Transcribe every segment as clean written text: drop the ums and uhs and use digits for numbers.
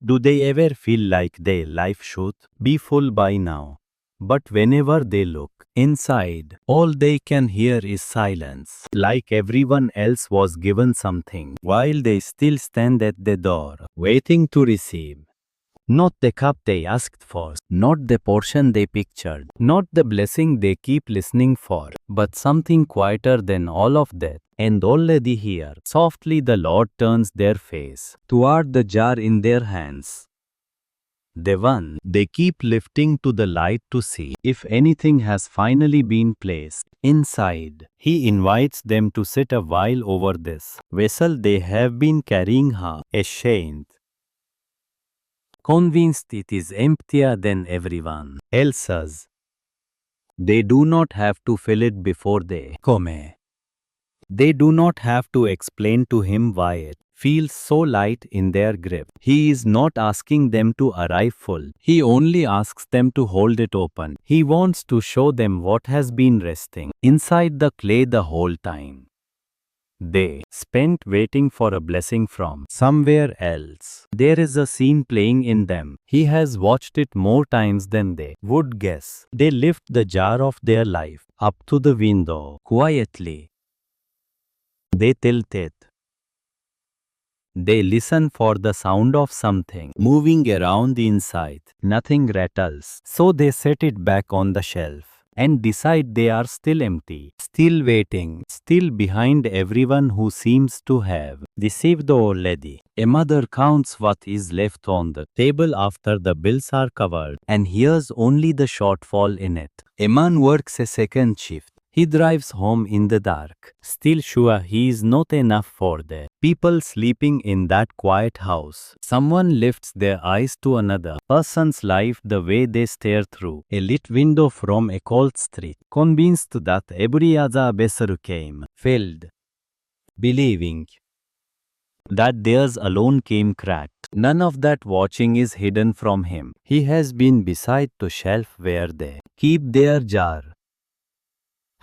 Do they ever feel like their life should be full by now? But whenever they look inside, all they can hear is silence, like everyone else was given something, while they still stand at the door, waiting to receive. Not the cup they asked for, not the portion they pictured, not the blessing they keep listening for, but something quieter than all of that. And already here, softly the Lord turns their face toward the jar in their hands. The one they keep lifting to the light to see if anything has finally been placed inside. He invites them to sit a while over this vessel they have been carrying, ashamed, convinced it is emptier than everyone else's. They do not have to fill it before they come. They do not have to explain to him why it feels so light in their grip. He is not asking them to arrive full. He only asks them to hold it open. He wants to show them what has been resting inside the clay the whole time. They spent waiting for a blessing from somewhere else. There is a scene playing in them. He has watched it more times than they would guess. They lift the jar of their life up to the window quietly. They tilt it. They listen for the sound of something moving around the inside. Nothing rattles. So they set it back on the shelf and decide they are still empty, still waiting, still behind everyone who seems to have deceived the old lady. A mother counts what is left on the table after the bills are covered and hears only the shortfall in it. A man works a second shift. He drives home in the dark, still sure he is not enough for the people sleeping in that quiet house. Someone lifts their eyes to another person's life the way they stare through a lit window from a cold street, convinced that every other vessel came filled, believing that theirs alone came cracked. None of that watching is hidden from him. He has been beside the shelf where they keep their jar,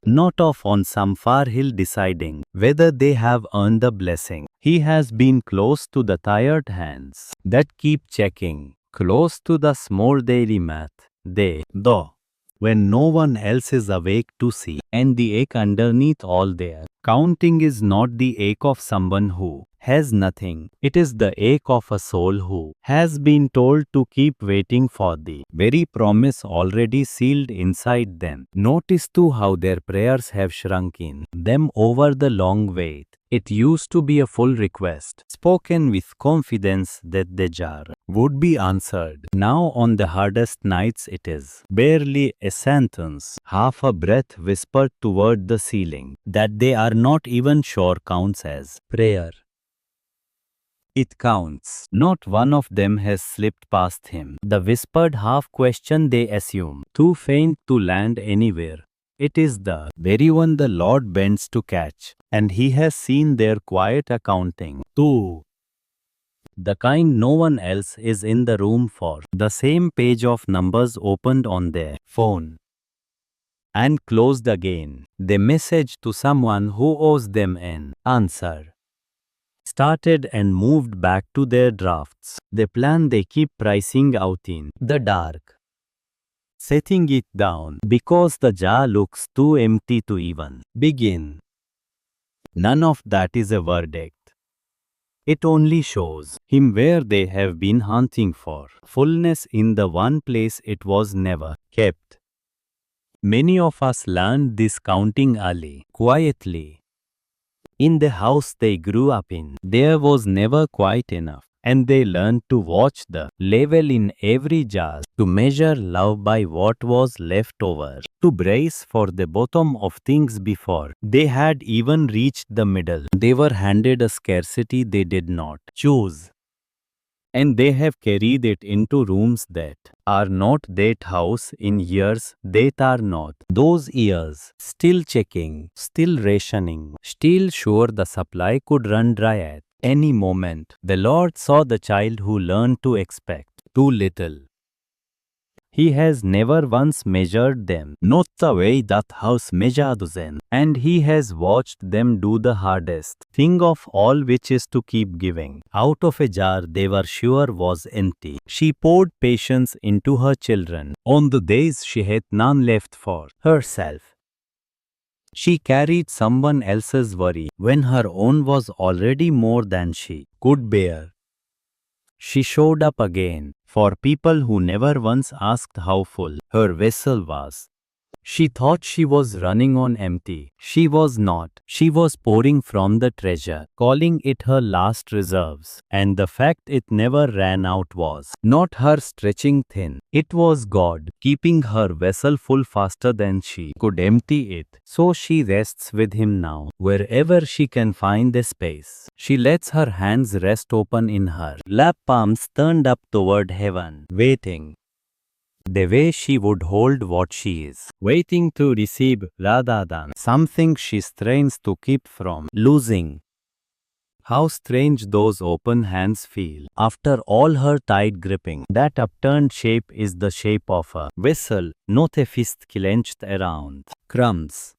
not off on some far hill deciding whether they have earned the blessing. He has been close to the tired hands that keep checking, close to the small daily math. Though, when no one else is awake to see, and the ache underneath all their counting is not the ache of someone who has nothing. It is the ache of a soul who has been told to keep waiting for the very promise already sealed inside them. Notice too how their prayers have shrunk in them over the long wait. It used to be a full request, spoken with confidence that the jar would be answered. Now on the hardest nights it is barely a sentence, half a breath whispered toward the ceiling, that they are not even sure counts as prayer. It counts. Not one of them has slipped past him. The whispered half question they assume, too faint to land anywhere. It is the very one the Lord bends to catch, and he has seen their quiet accounting too. The kind no one else is in the room for. The same page of numbers opened on their phone and closed again. The message to someone who owes them an answer started and moved back to their drafts. The plan they keep pricing out in the dark, setting it down because the jar looks too empty to even begin. None of that is a verdict. It only shows him where they have been hunting for fullness in the one place it was never kept. Many of us learned this counting early, quietly. In the house they grew up in, there was never quite enough, and they learned to watch the level in every jar, to measure love by what was left over, to brace for the bottom of things before they had even reached the middle. They were handed a scarcity they did not choose, and they have carried it into rooms that are not that house in years that are not those years, still checking, still rationing, still sure the supply could run dry at any moment. The Lord saw the child who learned to expect too little. He has never once measured them, not the way that house measured them, and he has watched them do the hardest thing of all, which is to keep giving. Out of a jar they were sure was empty, she poured patience into her children on the days she had none left for herself. She carried someone else's worry when her own was already more than she could bear. She showed up again for people who never once asked how full her vessel was. She thought she was running on empty. She was not. She was pouring from the treasure, calling it her last reserves. And the fact it never ran out was not her stretching thin. It was God keeping her vessel full faster than she could empty it. So she rests with Him now, wherever she can find a space. She lets her hands rest open in her lap, palms turned up toward heaven, waiting. The way she would hold what she is waiting to receive rather than something she strains to keep from losing. How strange those open hands feel after all her tight gripping. That upturned shape is the shape of a vessel, not a fist clenched around crumbs,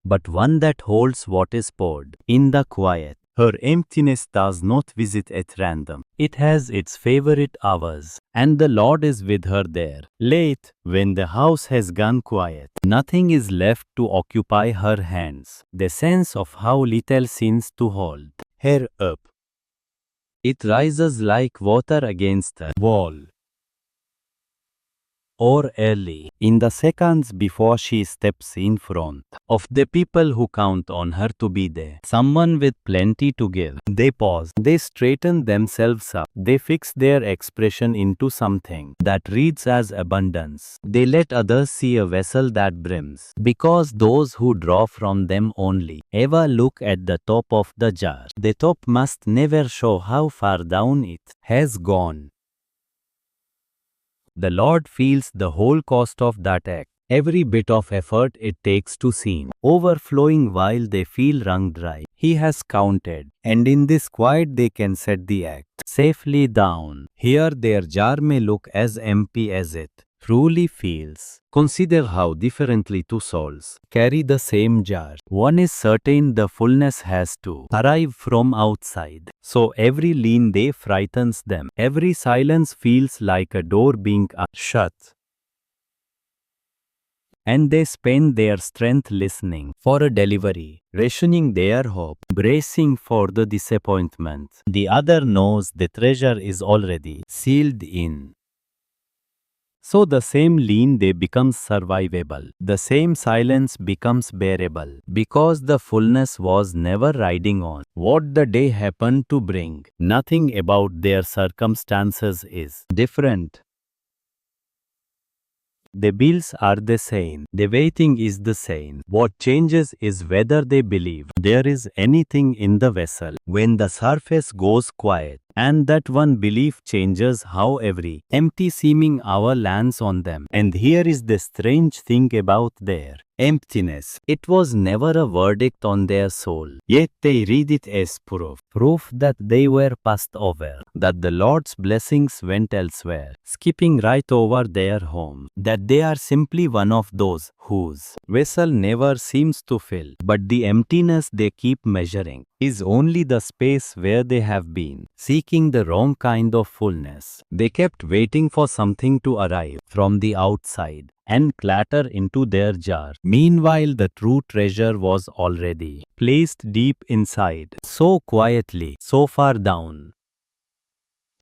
but one that holds what is poured in the quiet. Her emptiness does not visit at random. It has its favorite hours, and the Lord is with her there. Late, when the house has gone quiet, nothing is left to occupy her hands. The sense of how little seems to hold her up. It rises like water against a wall. Or early, in the seconds before she steps in front of the people who count on her to be there, someone with plenty to give. They pause, they straighten themselves up, they fix their expression into something that reads as abundance. They let others see a vessel that brims, because those who draw from them only ever look at the top of the jar. The top must never show how far down it has gone. The Lord feels the whole cost of that act, every bit of effort it takes to seem overflowing while they feel wrung dry. He has counted, and in this quiet they can set the act safely down. Here their jar may look as empty as it truly feels. Consider how differently two souls carry the same jar. One is certain the fullness has to arrive from outside, so every lean day frightens them. Every silence feels like a door being shut. And they spend their strength listening for a delivery, rationing their hope, bracing for the disappointment. The other knows the treasure is already sealed in. So the same lean day becomes survivable. The same silence becomes bearable, because the fullness was never riding on what the day happened to bring. Nothing about their circumstances is different. The bills are the same. The waiting is the same. What changes is whether they believe there is anything in the vessel when the surface goes quiet. And that one belief changes how every empty seeming hour lands on them. And here is the strange thing about their emptiness. It was never a verdict on their soul, yet they read it as proof that they were passed over, that the Lord's blessings went elsewhere, skipping right over their home, that they are simply one of those whose vessel never seems to fill, but the emptiness they keep measuring is only the space where they have been seeking the wrong kind of fullness. They kept waiting for something to arrive from the outside and clatter into their jar. Meanwhile, the true treasure was already placed deep inside, so quietly, so far down.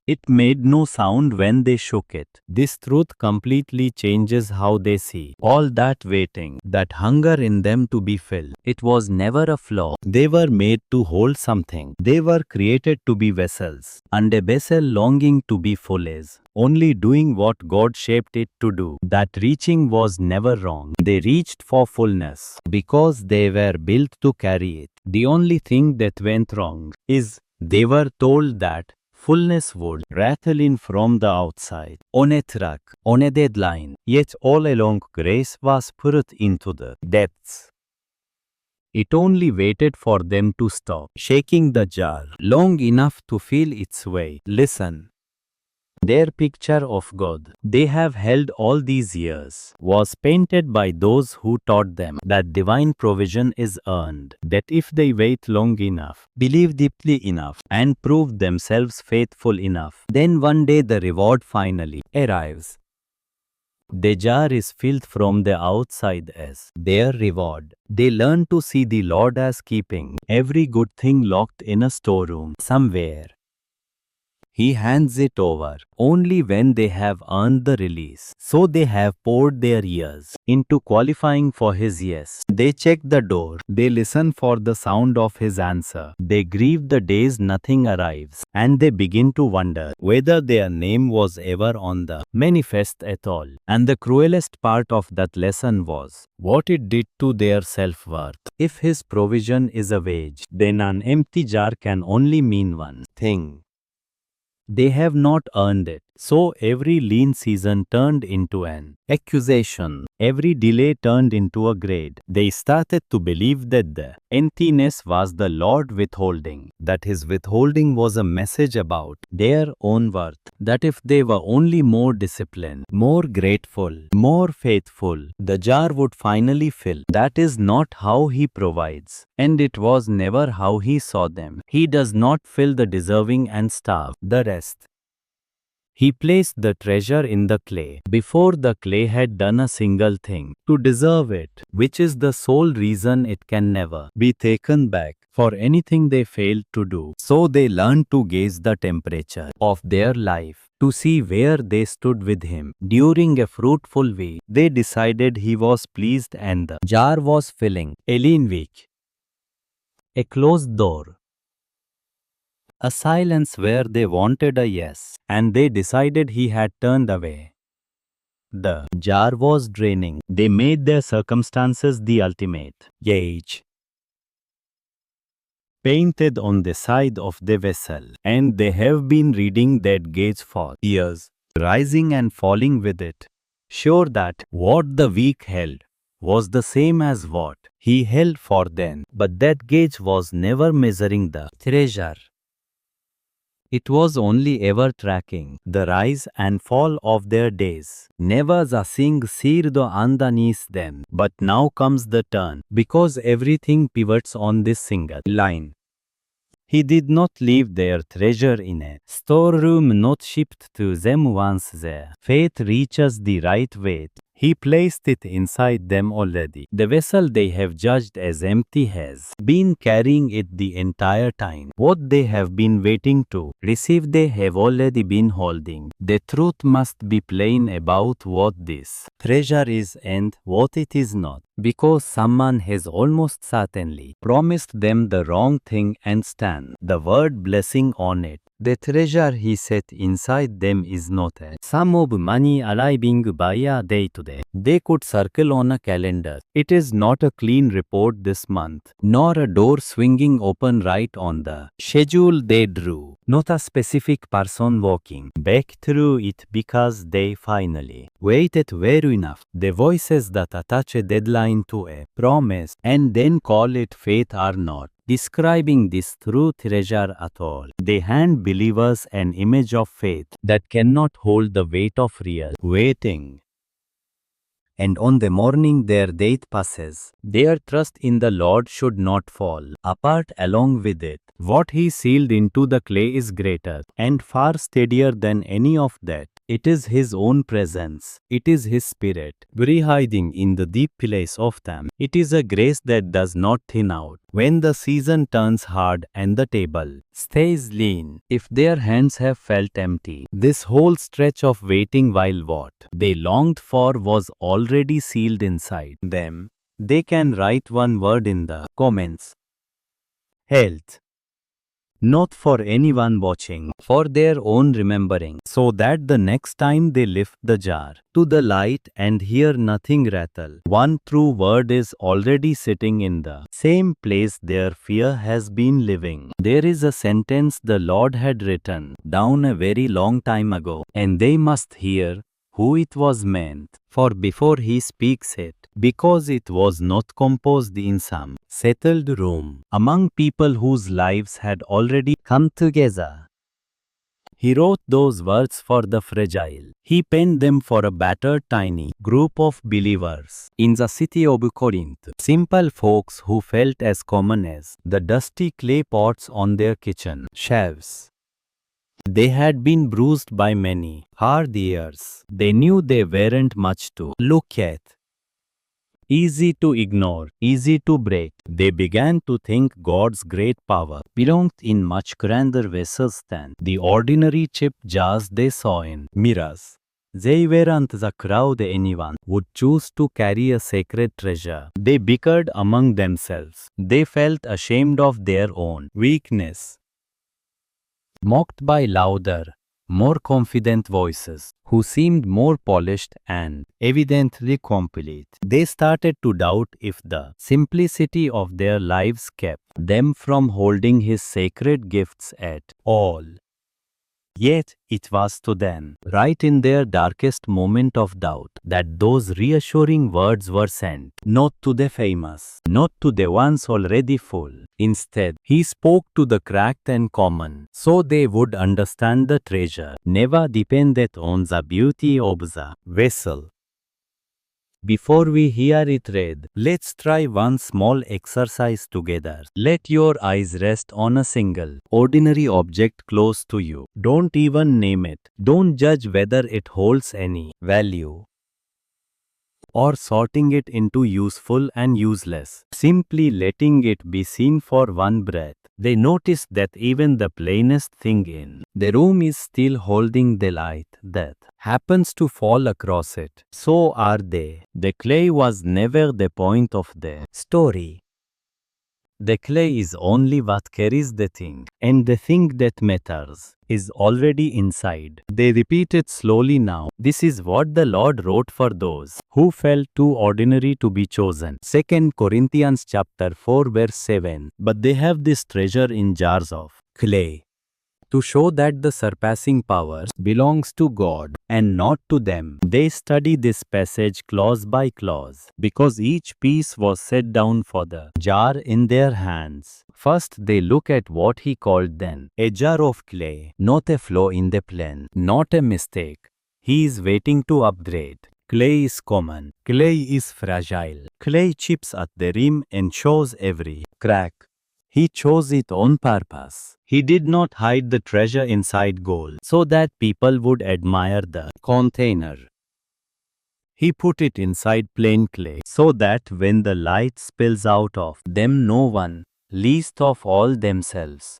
It made no sound when they shook it. This truth completely changes how they see all that waiting, that hunger in them to be filled. It was never a flaw. They were made to hold something. They were created to be vessels, and a vessel longing to be full is only doing what God shaped it to do. That reaching was never wrong. They reached for fullness because they were built to carry it. The only thing that went wrong is they were told that fullness would rattle in from the outside, on a track, on a deadline, yet all along grace was put into the depths. It only waited for them to stop shaking the jar long enough to feel its way. Listen. Their picture of God they have held all these years was painted by those who taught them that divine provision is earned, that if they wait long enough, believe deeply enough, and prove themselves faithful enough, then one day the reward finally arrives. The jar is filled from the outside as their reward. They learn to see the Lord as keeping every good thing locked in a storeroom somewhere. He hands it over only when they have earned the release. So they have poured their years into qualifying for his yes. They check the door. They listen for the sound of his answer. They grieve the days nothing arrives. And they begin to wonder whether their name was ever on the manifest at all. And the cruelest part of that lesson was what it did to their self-worth. If his provision is a wage, then an empty jar can only mean one thing. They have not earned it. So every lean season turned into an accusation. Every delay turned into a grade. They started to believe that the emptiness was the Lord withholding, that his withholding was a message about their own worth, that if they were only more disciplined, more grateful, more faithful, the jar would finally fill. That is not how he provides, and it was never how he saw them. He does not fill the deserving and starve the rest. He placed the treasure in the clay before the clay had done a single thing to deserve it, which is the sole reason it can never be taken back for anything they failed to do. So they learned to gauge the temperature of their life, to see where they stood with him. During a fruitful week, they decided he was pleased and the jar was filling. A lean week, a closed door, a silence where they wanted a yes, and they decided he had turned away. The jar was draining. They made their circumstances the ultimate gauge, painted on the side of the vessel, and they have been reading that gauge for years, rising and falling with it, sure that what the week held was the same as what he held for them, but that gauge was never measuring the treasure. It was only ever tracking the rise and fall of their days, never seeing sirdo underneath them. But now comes the turn, because everything pivots on this single line. He did not leave their treasure in a storeroom not shipped to them once there. Faith reaches the right weight. He placed it inside them already. The vessel they have judged as empty has been carrying it the entire time. What they have been waiting to receive they have already been holding. The truth must be plain about what this treasure is and what it is not, because someone has almost certainly promised them the wrong thing and stand the word blessing on it. The treasure he set inside them is not a sum of money arriving by a date they could circle on a calendar. It is not a clean report this month, nor a door swinging open right on the schedule they drew, not a specific person walking back through it because they finally waited well enough. The voices that attach a deadline to a promise and then call it faith are not describing this true treasure at all. They hand believers an image of faith that cannot hold the weight of real waiting. And on the morning their date passes, their trust in the Lord should not fall apart along with it. What he sealed into the clay is greater and far steadier than any of that. It is his own presence. It is his spirit, hiding in the deep place of them. It is a grace that does not thin out when the season turns hard and the table stays lean. If their hands have felt empty, this whole stretch of waiting while what they longed for was already sealed inside them, they can write one word in the comments: health. Not for anyone watching, for their own remembering, so that the next time they lift the jar to the light and hear nothing rattle, one true word is already sitting in the same place their fear has been living. There is a sentence the Lord had written down a very long time ago, and they must hear who it was meant for before he speaks it, because it was not composed in some settled room among people whose lives had already come together. He wrote those words for the fragile. He penned them for a battered tiny group of believers in the city of Corinth. Simple folks who felt as common as the dusty clay pots on their kitchen shelves. They had been bruised by many hard years. They knew they weren't much to look at. Easy to ignore, easy to break. They began to think God's great power belonged in much grander vessels than the ordinary chip jars they saw in mirrors. They weren't the crowd anyone would choose to carry a sacred treasure. They bickered among themselves. They felt ashamed of their own weakness, mocked by louder, more confident voices, who seemed more polished and evidently complete. They started to doubt if the simplicity of their lives kept them from holding His sacred gifts at all. Yet it was to them, right in their darkest moment of doubt, that those reassuring words were sent, not to the famous, not to the ones already full. Instead, He spoke to the cracked and common, so they would understand the treasure never depended on the beauty of the vessel. Before we hear it read, let's try one small exercise together. Let your eyes rest on a single, ordinary object close to you. Don't even name it. Don't judge whether it holds any value or sorting it into useful and useless. Simply letting it be seen for one breath. They notice that even the plainest thing in the room is still holding the light that happens to fall across it. So are they. The clay was never the point of the story. The clay is only what carries the thing, and the thing that matters is already inside. They repeat it slowly now. This is what the Lord wrote for those who felt too ordinary to be chosen. 2 Corinthians chapter 4 verse 7. But they have this treasure in jars of clay, to show that the surpassing power belongs to God and not to them. They study this passage clause by clause, because each piece was set down for the jar in their hands. First they look at what He called then a jar of clay, not a flaw in the plan, not a mistake. He is waiting to upgrade. Clay is common. Clay is fragile. Clay chips at the rim and shows every crack. He chose it on purpose. He did not hide the treasure inside gold so that people would admire the container. He put it inside plain clay so that when the light spills out of them, no one, least of all themselves,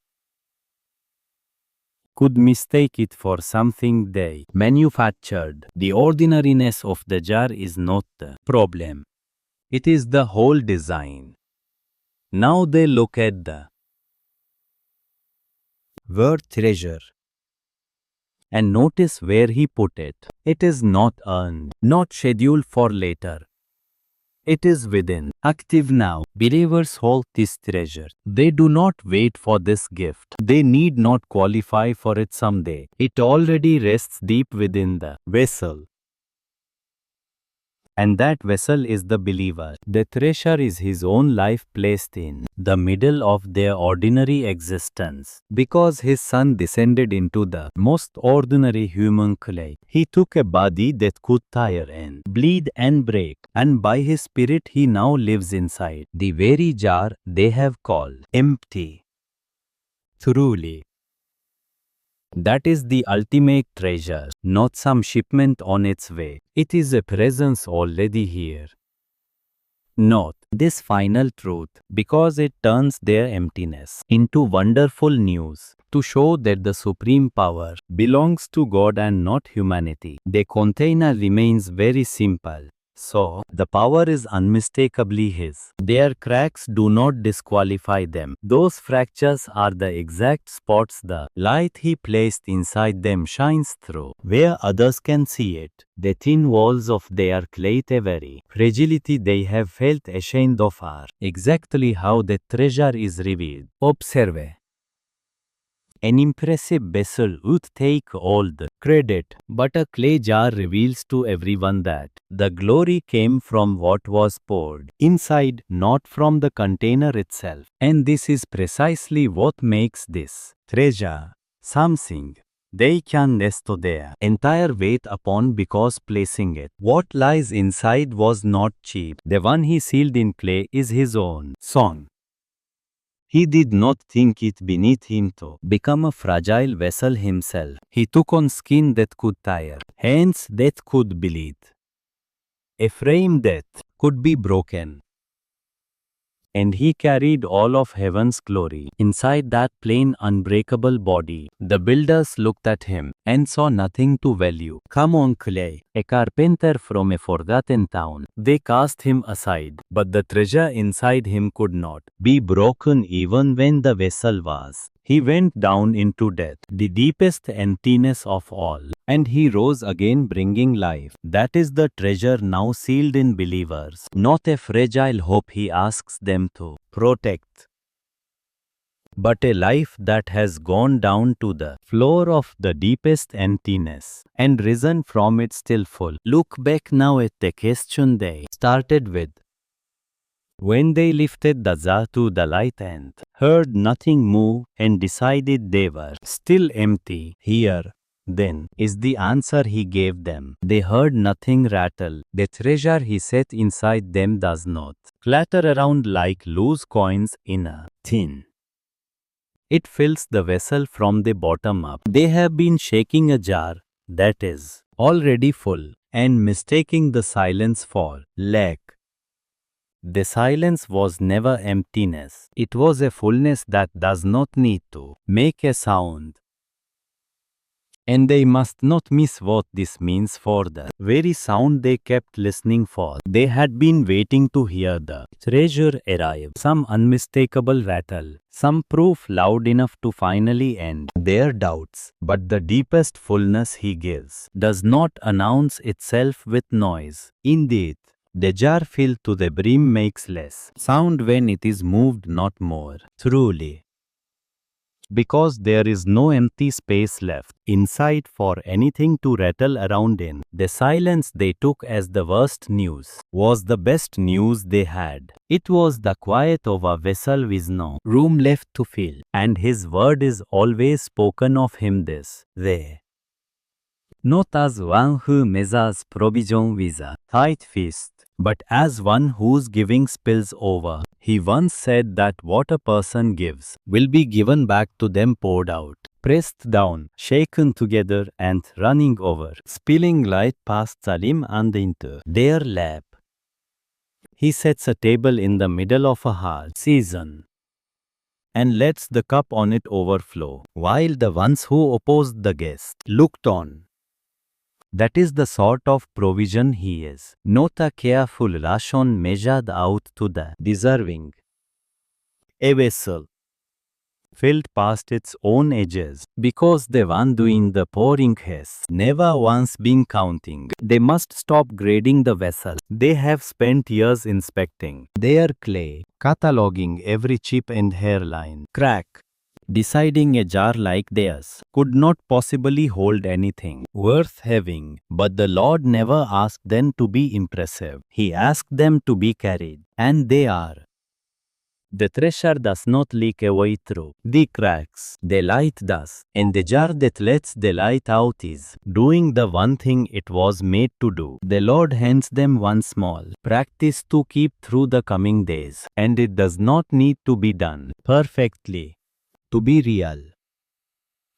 could mistake it for something they manufactured. The ordinariness of the jar is not the problem. It is the whole design. Now they look at the word treasure and notice where He put it. It is not earned, not scheduled for later. It is within, active now. Believers hold this treasure. They do not wait for this gift. They need not qualify for it someday. It already rests deep within the vessel. And that vessel is the believer. The treasure is his own life placed in the middle of their ordinary existence. Because his Son descended into the most ordinary human clay, He took a body that could tire and bleed and break, and by His Spirit He now lives inside the very jar they have called empty. Truly, that is the ultimate treasure, not some shipment on its way. It is a presence already here. Note this final truth, because it turns their emptiness into wonderful news. To show that the supreme power belongs to God and not humanity, the container remains very simple. So, the power is unmistakably His. Their cracks do not disqualify them. Those fractures are the exact spots the light He placed inside them shines through, where others can see it. The thin walls of their clay very fragility they have felt ashamed of are exactly how the treasure is revealed. Observe. An impressive vessel would take all the credit, but a clay jar reveals to everyone that the glory came from what was poured inside, not from the container itself. And this is precisely what makes this treasure something they can rest their entire weight upon because placing it. What lies inside was not cheap. The one he sealed in clay is his own song. He did not think it beneath him to become a fragile vessel himself. He took on skin that could tire, hands that could bleed, a frame that could be broken. And he carried all of heaven's glory inside that plain, unbreakable body. The builders looked at him and saw nothing to value. Come on, clay, a carpenter from a forgotten town. They cast him aside, but the treasure inside him could not be broken even when the vessel was. He went down into death, the deepest emptiness of all, and he rose again bringing life. That is the treasure now sealed in believers, not a fragile hope he asks them to protect, but a life that has gone down to the floor of the deepest emptiness and risen from it still full. Look back now at the question they started with. When they lifted the jar to the light and heard nothing move and decided they were still empty, here, then, is the answer he gave them. They heard nothing rattle. The treasure he set inside them does not clatter around like loose coins in a tin. It fills the vessel from the bottom up. They have been shaking a jar that is already full and mistaking the silence for lack. The silence was never emptiness. It was a fullness that does not need to make a sound. And they must not miss what this means for the very sound they kept listening for. They had been waiting to hear the treasure arrive, some unmistakable rattle, some proof loud enough to finally end their doubts. But the deepest fullness he gives does not announce itself with noise. Indeed, the jar filled to the brim makes less sound when it is moved, not more. Truly, because there is no empty space left inside for anything to rattle around in. The silence they took as the worst news was the best news they had. It was the quiet of a vessel with no room left to fill, and his word is always spoken of him this way. Not as one who measures provision with a tight fist, but as one whose giving spills over. He once said that what a person gives will be given back to them, poured out, pressed down, shaken together, and running over, spilling light past Salim and into their lap. He sets a table in the middle of a hard season and lets the cup on it overflow, while the ones who opposed the guest looked on. That is the sort of provision he is, not a careful ration measured out to the deserving. A vessel filled past its own edges, because the one doing the pouring has never once been counting. They must stop grading the vessel. They have spent years inspecting their clay, cataloging every chip and hairline, crack, deciding a jar like theirs could not possibly hold anything worth having. But the Lord never asked them to be impressive. He asked them to be carried, and they are. The treasure does not leak away through the cracks. The light does, and the jar that lets the light out is doing the one thing it was made to do. The Lord hands them one small practice to keep through the coming days, and it does not need to be done perfectly to be real.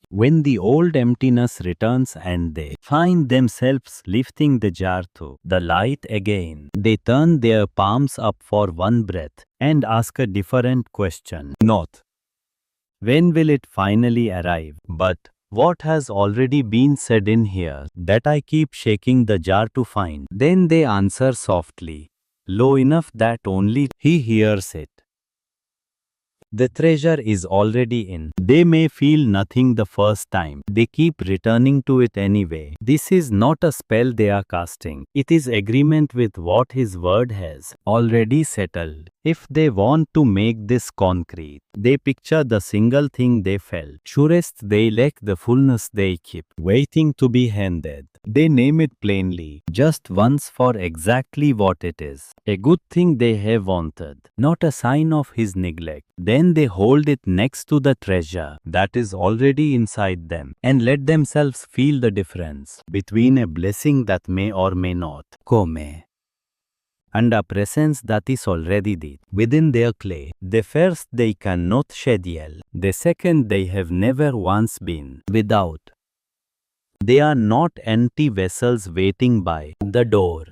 When the old emptiness returns and they find themselves lifting the jar to the light again, they turn their palms up for one breath and ask a different question. Not, when will it finally arrive, but, what has already been said in here that I keep shaking the jar to find? Then they answer softly, low enough that only he hears it. The treasure is already in. They may feel nothing the first time. They keep returning to it anyway. This is not a spell they are casting. It is agreement with what His word has already settled. If they want to make this concrete, they picture the single thing they felt. Surest they lack the fullness they keep waiting to be handed. They name it plainly, just once for exactly what it is. A good thing they have wanted, not a sign of His neglect. Then Then they hold it next to the treasure that is already inside them and let themselves feel the difference between a blessing that may or may not come and a presence that is already dead within their clay. The first they cannot schedule, the second they have never once been without. They are not empty vessels waiting by the door.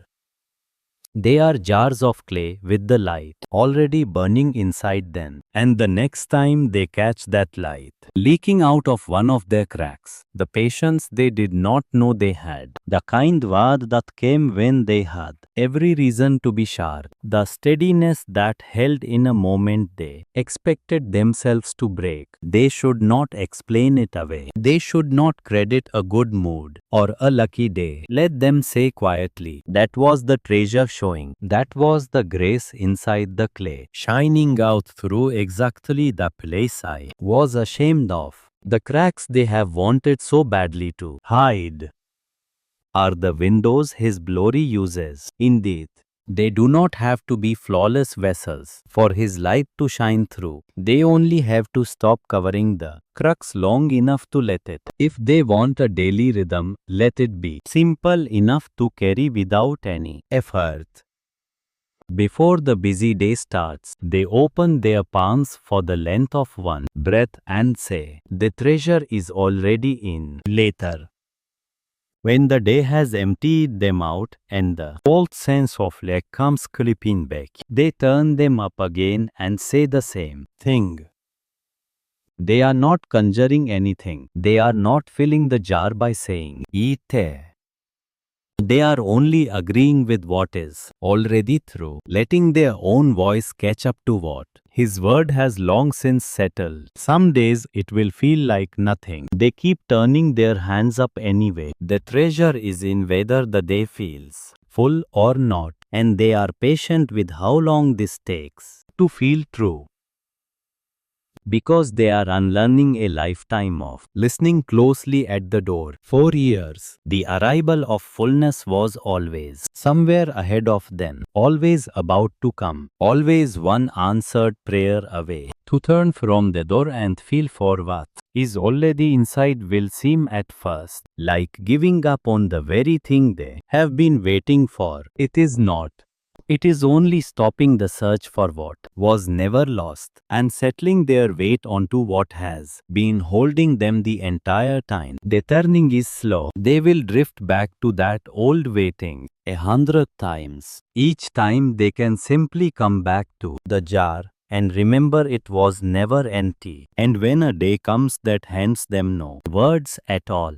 They are jars of clay with the light already burning inside them, and the next time they catch that light leaking out of one of their cracks, the patience they did not know they had, the kind word that came when they had every reason to be sharp, the steadiness that held in a moment they expected themselves to break. They should not explain it away. They should not credit a good mood or a lucky day. Let them say quietly, that was the treasure showing. That was the grace inside the clay, shining out through exactly the place I was ashamed of. The cracks they have wanted so badly to hide are the windows His glory uses. Indeed, they do not have to be flawless vessels for His light to shine through. They only have to stop covering the crux long enough to let it. If they want a daily rhythm, let it be simple enough to carry without any effort. Before the busy day starts, they open their palms for the length of one breath and say, the treasure is already in. Later, when the day has emptied them out and the false sense of lack comes creeping back, they turn them up again and say the same thing. They are not conjuring anything. They are not filling the jar by saying, Eat. They are only agreeing with what is already through, letting their own voice catch up to what His word has long since settled. Some days it will feel like nothing. They keep turning their hands up anyway. The treasure is in whether the day feels full or not, and they are patient with how long this takes to feel true, because they are unlearning a lifetime of listening closely at the door. 4 years, the arrival of fullness was always somewhere ahead of them, always about to come, always one answered prayer away. To turn from the door and feel for what is already inside will seem at first like giving up on the very thing they have been waiting for. It is not. It is only stopping the search for what was never lost and settling their weight onto what has been holding them the entire time. The turning is slow. They will drift back to that old waiting 100 times. Each time they can simply come back to the jar and remember it was never empty. And when a day comes that hands them no words at all,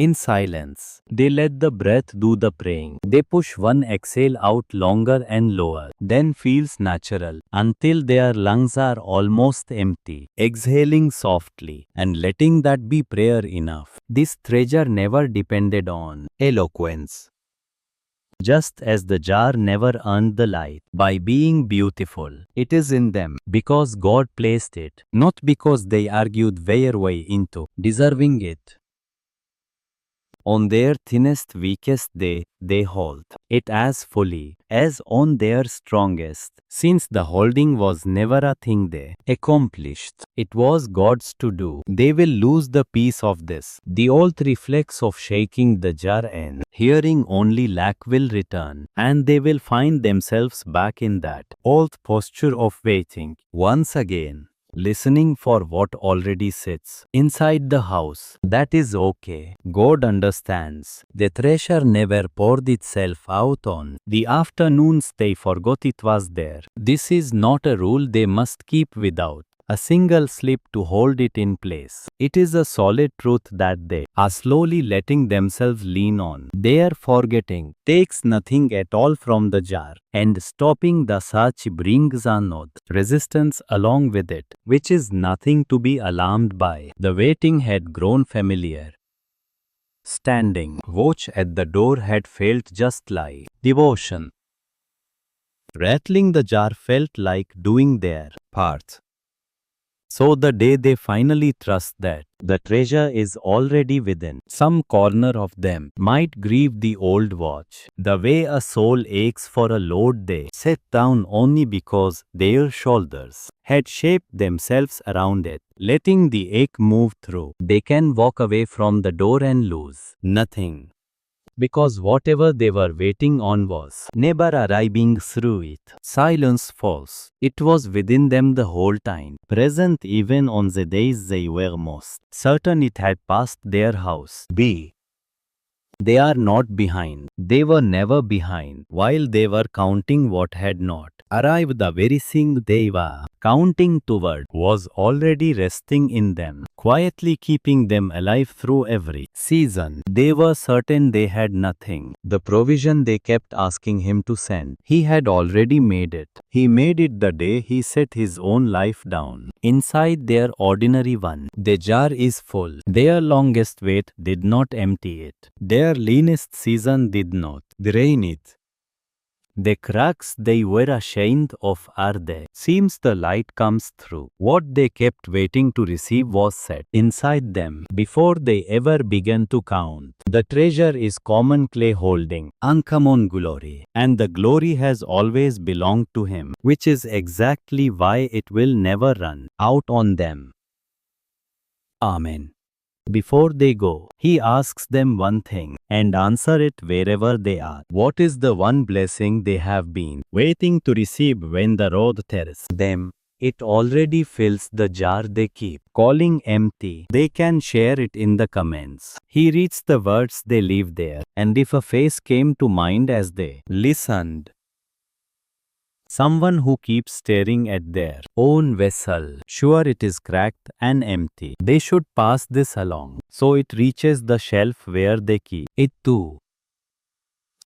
in silence, they let the breath do the praying. They push one exhale out longer and lower, then feels natural until their lungs are almost empty. Exhaling softly and letting that be prayer enough. This treasure never depended on eloquence, just as the jar never earned the light by being beautiful. It is in them because God placed it, not because they argued their way into deserving it. On their thinnest, weakest day, they hold it as fully as on their strongest. Since the holding was never a thing they accomplished, it was God's to do. They will lose the peace of this. The old reflex of shaking the jar and hearing only lack will return, and they will find themselves back in that old posture of waiting once again, listening for what already sits inside the house. That is okay. God understands. The treasure never poured itself out on the afternoons they forgot it was there. This is not a rule they must keep without a single slip to hold it in place. It is a solid truth that they are slowly letting themselves lean on. Their forgetting takes nothing at all from the jar, and stopping the search brings a nod, resistance along with it, which is nothing to be alarmed by. The waiting had grown familiar. Standing watch at the door had felt just like devotion. Rattling the jar felt like doing their part. So the day they finally trust that the treasure is already within, some corner of them might grieve the old watch, the way a soul aches for a load they set down only because their shoulders had shaped themselves around it, letting the ache move through. They can walk away from the door and lose nothing, because whatever they were waiting on was never arriving through it. Silence falls. It was within them the whole time, present even on the days they were most certain it had passed their house. B. They are not behind. They were never behind. While they were counting what had not arrived, the very thing they were counting toward was already resting in them, quietly keeping them alive through every season. They were certain they had nothing. The provision they kept asking him to send, he had already made it. He made it the day he set his own life down inside their ordinary one. The jar is full. Their longest wait did not empty it. Their leanest season did not drain it. The cracks they were ashamed of are there. Seems the light comes through. What they kept waiting to receive was set inside them before they ever began to count. The treasure is common clay holding uncommon glory, and the glory has always belonged to him, which is exactly why it will never run out on them. Amen. Before they go, he asks them one thing and answer it wherever they are. What is the one blessing they have been waiting to receive when the road tears them? It already fills the jar they keep calling empty. They can share it in the comments. He reads the words they leave there, and if a face came to mind as they listened, someone who keeps staring at their own vessel, sure it is cracked and empty. They should pass this along, so it reaches the shelf where they keep it too.